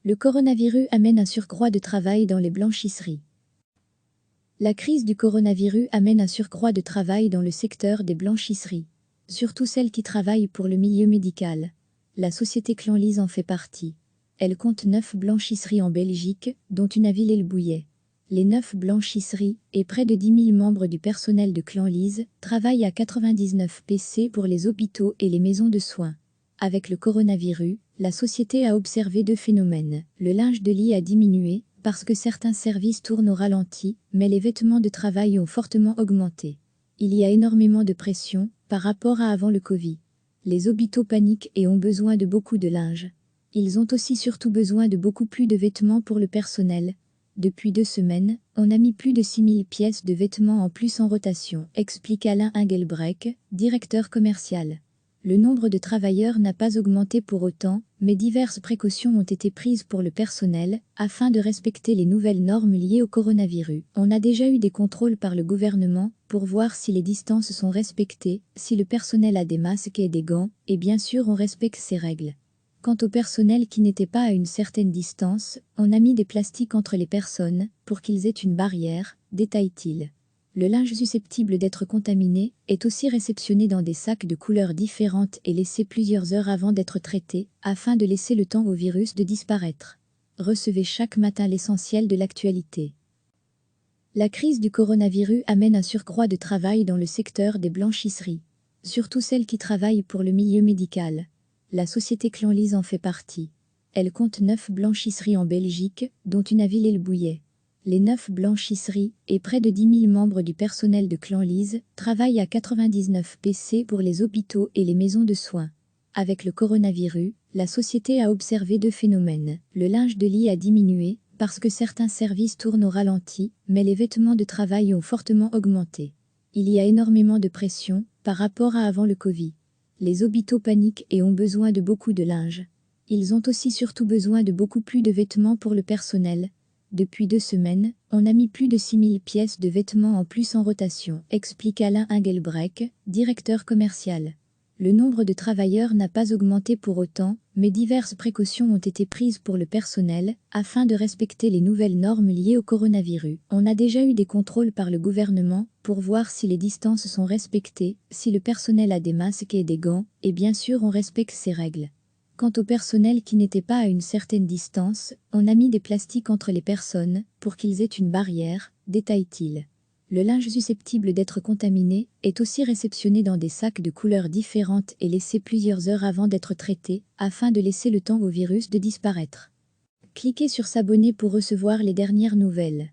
Le coronavirus amène un surcroît de travail dans les blanchisseries. La crise du coronavirus amène un surcroît de travail dans le secteur des blanchisseries, surtout celles qui travaillent pour le milieu médical. La société Clanlise en fait partie. Elle compte 9 blanchisseries en Belgique, dont une à Villers-le-Bouillet. Les 9 blanchisseries et près de 10 000 membres du personnel de Clanlise travaillent à 99 PC pour les hôpitaux et les maisons de soins. Avec le coronavirus, la société a observé 2 phénomènes. Le linge de lit a diminué, parce que certains services tournent au ralenti, mais les vêtements de travail ont fortement augmenté. Il y a énormément de pression, par rapport à avant le Covid. Les hôpitaux paniquent et ont besoin de beaucoup de linge. Ils ont aussi surtout besoin de beaucoup plus de vêtements pour le personnel. Depuis 2 semaines, on a mis plus de 6000 pièces de vêtements en plus en rotation, explique Alain Engelbrecht, directeur commercial. Le nombre de travailleurs n'a pas augmenté pour autant, mais diverses précautions ont été prises pour le personnel, afin de respecter les nouvelles normes liées au coronavirus. On a déjà eu des contrôles par le gouvernement, pour voir si les distances sont respectées, si le personnel a des masques et des gants, et bien sûr on respecte ces règles. Quant au personnel qui n'était pas à une certaine distance, on a mis des plastiques entre les personnes, pour qu'ils aient une barrière, détaille-t-il. Le linge susceptible d'être contaminé est aussi réceptionné dans des sacs de couleurs différentes et laissé plusieurs heures avant d'être traité, afin de laisser le temps au virus de disparaître. Recevez chaque matin l'essentiel de l'actualité. La crise du coronavirus amène un surcroît de travail dans le secteur des blanchisseries, surtout celles qui travaillent pour le milieu médical. La société Clanlise en fait partie. Elle compte 9 blanchisseries en Belgique, dont une à Villers-le-Bouillet. Les 9 blanchisseries et près de 10 000 membres du personnel de Clanlise travaillent à 99 PC pour les hôpitaux et les maisons de soins. Avec le coronavirus, la société a observé 2 phénomènes. Le linge de lit a diminué, parce que certains services tournent au ralenti, mais les vêtements de travail ont fortement augmenté. Il y a énormément de pression, par rapport à avant le Covid. Les hôpitaux paniquent et ont besoin de beaucoup de linge. Ils ont aussi surtout besoin de beaucoup plus de vêtements pour le personnel. Depuis 2 semaines, on a mis plus de 6000 pièces de vêtements en plus en rotation, explique Alain Engelbrecht, directeur commercial. Le nombre de travailleurs n'a pas augmenté pour autant, mais diverses précautions ont été prises pour le personnel, afin de respecter les nouvelles normes liées au coronavirus. On a déjà eu des contrôles par le gouvernement, pour voir si les distances sont respectées, si le personnel a des masques et des gants, et bien sûr on respecte ces règles. Quant au personnel qui n'était pas à une certaine distance, on a mis des plastiques entre les personnes, pour qu'ils aient une barrière, détaille-t-il. Le linge susceptible d'être contaminé est aussi réceptionné dans des sacs de couleurs différentes et laissé plusieurs heures avant d'être traité, afin de laisser le temps au virus de disparaître. Cliquez sur s'abonner pour recevoir les dernières nouvelles.